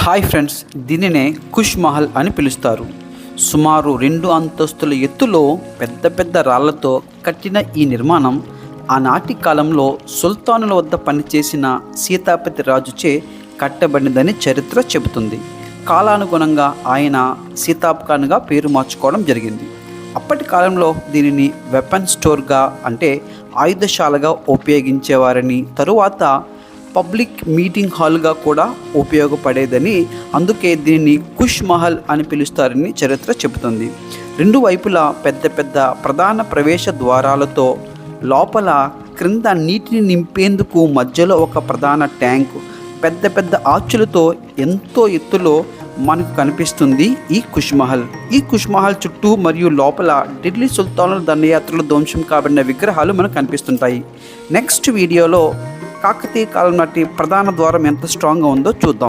Hi friends, దీనినే కుష్ మహల్ అని పిలుస్తారు. సుమారు 2 అంతస్తుల ఎత్తులో పెద్ద పెద్ద రాళ్లతో కట్టిన ఈ నిర్మాణం ఆనాటి కాలంలో సుల్తానుల వద్ద పనిచేసిన సీతాపతి రాజుచే కట్టబడిందని చరిత్ర చెబుతుంది. కాలానుగుణంగా ఆయన సీతాబ్ ఖాన్గా పేరు మార్చుకోవడం జరిగింది. అప్పటి కాలంలో దీనిని వెపన్ స్టోర్గా అంటే ఆయుధశాలగా ఉపయోగించేవారని, తరువాత పబ్లిక్ మీటింగ్ హాల్గా కూడా ఉపయోగపడేదని, అందుకే దీన్ని కుష్ మహల్ అని పిలుస్తారని చరిత్ర చెబుతుంది. 2 వైపులా పెద్ద పెద్ద ప్రధాన ప్రవేశ ద్వారాలతో, లోపల క్రింద నీటిని నింపేందుకు మధ్యలో ఒక ప్రధాన ట్యాంకు, పెద్ద పెద్ద ఆర్చులతో ఎంతో ఎత్తులో మనకు కనిపిస్తుంది ఈ కుష్ మహల్. ఈ కుష్ మహల్ చుట్టూ మరియు లోపల ఢిల్లీ సుల్తానుల దండయాత్రలు ధ్వంసం కాబడిన విగ్రహాలు మనకు కనిపిస్తుంటాయి. నెక్స్ట్ వీడియోలో కాకతీయ కాలం నాటి ప్రధాన ద్వారం ఎంత స్ట్రాంగ్గా ఉందో చూద్దాం.